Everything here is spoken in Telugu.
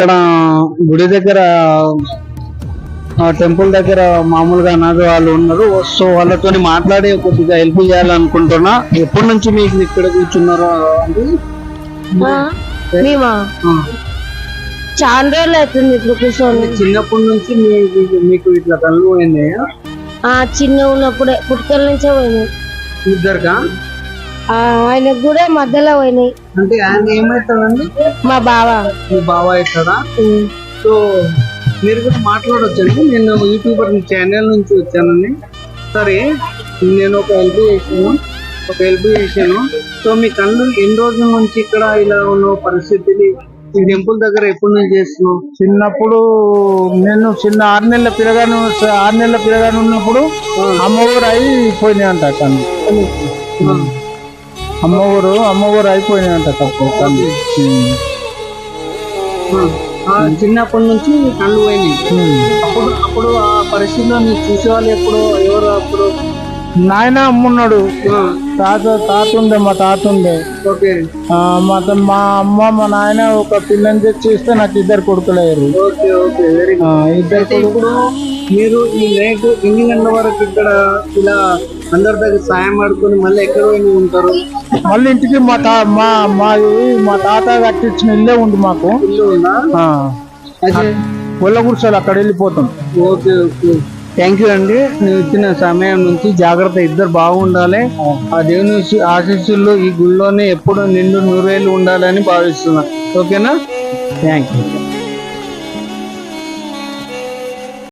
ఇక్కడ గుడి దగ్గర టెంపుల్ దగ్గర మామూలుగా అనాథ వాళ్ళు ఉన్నారు. సో వాళ్ళతో మాట్లాడి కొద్దిగా హెల్ప్ చేయాలనుకుంటున్నా. ఎప్పటి నుంచి మీకు ఇక్కడ కూర్చున్నారో అంటే మేమా చాలా రోజులు అవుతుంది ఇప్పుడు కూర్చొని. చిన్నప్పటి నుంచి మీకు ఇట్లా కళ్ళు పోయినాయా? చిన్న ఉన్నప్పుడే పుట్టుకల నుంచే పోయినాయి. ఇద్దరుగా? ఆయనకు కూడా మధ్యలో పోయినాయి. అంటే ఆయన ఏమవుతాడండి? మా బావ. మీ బావ అవుతాడా? సో మీరు కూడా మాట్లాడొచ్చండి. నేను యూట్యూబర్ ఛానల్ నుంచి వచ్చానండి. సరే, నేను ఒక హెల్ప్ చేశాను. సో మీ కళ్ళు ఎన్ని రోజుల నుంచి ఇక్కడ ఇలా ఉన్న పరిస్థితిని ఈ టెంపుల్ దగ్గర ఎప్పుడు నుంచి చేస్తున్నావు? చిన్నప్పుడు నేను చిన్న 6 నెలల పిల్లగాను ఉన్నప్పుడు అమ్మవారు అయిపోయినాయంట కళ్ళు. అమ్మవారు అయిపోయినాయంట తప్పు కళ్ళు. చిన్నప్పటి నుంచి కళ్ళు పోయినాయి. అప్పుడు ఆ పరిస్థితిలో మీరు చూసేవాళ్ళు ఎవరు అప్పుడు? నాయన అమ్మున్నాడు, తాత ఉండే, మా తాత ఉండే. ఓకే. మా అమ్మ మా నాయన ఒక పిల్లని తెచ్చిస్తే నాకు 2 కొడుకులేరు. Okay okay, very good. ఇద్దరు. ఇప్పుడు మీరు ఈ నైట్ ఎన్ని గంటల వరకు ఇక్కడ ఇలా అందరి దగ్గర సాయం ఆడుకొని మళ్ళీ ఎక్కడ పోయి ఉంటారు? మళ్ళీ ఇంటికి మా తాత కట్టించిన ఇల్లే ఉంది మాకు. ఇల్లు ఉందా? ఒళ్ళ కూర్చోాలి, అక్కడ వెళ్ళిపోతాం. ఓకే ఓకే, థ్యాంక్ యూ అండి. నేను ఇచ్చిన సమయం నుంచి జాగ్రత్త, ఇద్దరు బాగుండాలి. ఆ దేవుని ఆశీస్సుల్లో ఈ గుళ్ళోనే ఎప్పుడు నిండు 100 ఏళ్ళు ఉండాలని భావిస్తున్నా. ఓకేనా? Thank you.